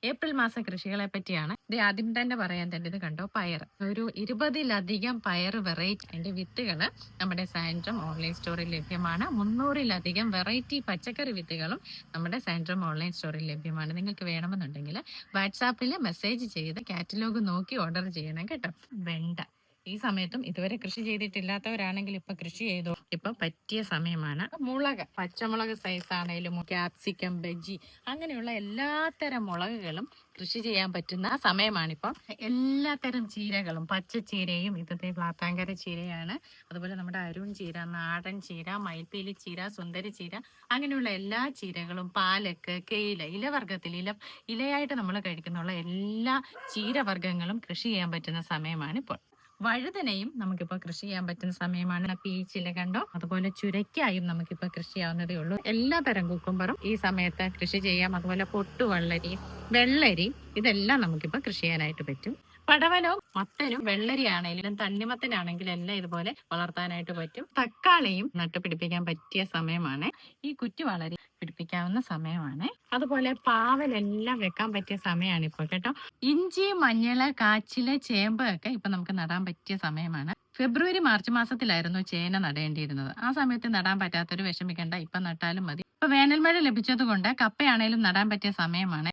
April മാസ കൃഷികളെ പറ്റിയാണ്. ഇത് ആദ്യം തന്നെ പറയാൻ തന്നെ ഇത് കണ്ടോ, പയർ. ഒരു 20-ലധികം പയർ വെറൈറ്റി അതിന്റെ വിത്തുകള് നമ്മുടെ സാൻഡ്രം ഓൺലൈൻ സ്റ്റോറിൽ ലഭ്യമാണ്. 300-ലധികം വെറൈറ്റി പച്ചക്കറി വിത്തുകളും നമ്മുടെ സാൻഡ്രം ഓൺലൈൻ സ്റ്റോറിൽ ലഭ്യമാണ്. നിങ്ങൾക്ക് വേണമെന്നുണ്ടെങ്കിൽ വാട്സാപ്പിൽ മെസ്സേജ് ചെയ്ത് കാറ്റലോഗ് നോക്കി ഓർഡർ ചെയ്യണം കേട്ടോ. വെണ്ട ഈ സമയത്തും ഇതുവരെ കൃഷി ചെയ്തിട്ടില്ലാത്തവരാണെങ്കിൽ ഇപ്പൊ കൃഷി ചെയ്തോ, ഇപ്പൊ പറ്റിയ സമയമാണ്. മുളക്, പച്ചമുളക് സൈസ് ആണേലും ക്യാപ്സിക്കം, ബജി അങ്ങനെയുള്ള എല്ലാത്തരം മുളകുകളും കൃഷി ചെയ്യാൻ പറ്റുന്ന സമയമാണിപ്പം. എല്ലാത്തരം ചീരകളും, പച്ചച്ചീരയും, ഇതേ പ്ലാത്താങ്കര ചീരയാണ്, അതുപോലെ നമ്മുടെ അരുൺ ചീര, നാടൻ ചീര, മയിൽപ്പീലി ചീര, സുന്ദരി ചീര, അങ്ങനെയുള്ള എല്ലാ ചീരകളും, പാലക്ക്, കേയില, ഇലവർഗത്തിൽ ഇലയായിട്ട് നമ്മൾ കഴിക്കുന്നുള്ള എല്ലാ ചീരവർഗ്ഗങ്ങളും കൃഷി ചെയ്യാൻ പറ്റുന്ന സമയമാണ് ഇപ്പോൾ. വഴുതനയും നമുക്കിപ്പോൾ കൃഷി ചെയ്യാൻ പറ്റുന്ന സമയമാണ്. പീച്ചില കണ്ടോ, അതുപോലെ ചുരക്കായും നമുക്കിപ്പോൾ കൃഷി ചെയ്യാവുന്നതേ ഉള്ളൂ. എല്ലാ തരം കുക്കുംബറും ഈ സമയത്ത് കൃഷി ചെയ്യാം. അതുപോലെ പൊട്ടുവള്ളരി, വെള്ളരി, ഇതെല്ലാം നമുക്കിപ്പോൾ കൃഷി ചെയ്യാനായിട്ട് പറ്റും. പടവലവും മത്തനും വെള്ളരി ആണെങ്കിലും തണ്ണിമത്തനാണെങ്കിലും എല്ലാം ഇതുപോലെ വളർത്താനായിട്ട് പറ്റും. തക്കാളിയും നട്ടുപിടിപ്പിക്കാൻ പറ്റിയ സമയമാണ്. ഈ കുറ്റി വളരി പിടിപ്പിക്കാവുന്ന സമയമാണ്. അതുപോലെ പാവലെല്ലാം വെക്കാൻ പറ്റിയ സമയമാണ് ഇപ്പോൾ കേട്ടോ. ഇഞ്ചി, മഞ്ഞള്, കാച്ചില്, ചേമ്പ് ഒക്കെ ഇപ്പൊ നമുക്ക് നടാൻ പറ്റിയ സമയമാണ്. ഫെബ്രുവരി മാർച്ച് മാസത്തിലായിരുന്നു ചേന നടേണ്ടിയിരുന്നത്. ആ സമയത്ത് നടാൻ പറ്റാത്തൊരു വിഷമിക്കണ്ട, ഇപ്പൊ നട്ടാലും മതി. ഇപ്പൊ വേനൽമഴ ലഭിച്ചത് കൊണ്ട് കപ്പയാണേലും നടാൻ പറ്റിയ സമയമാണ്.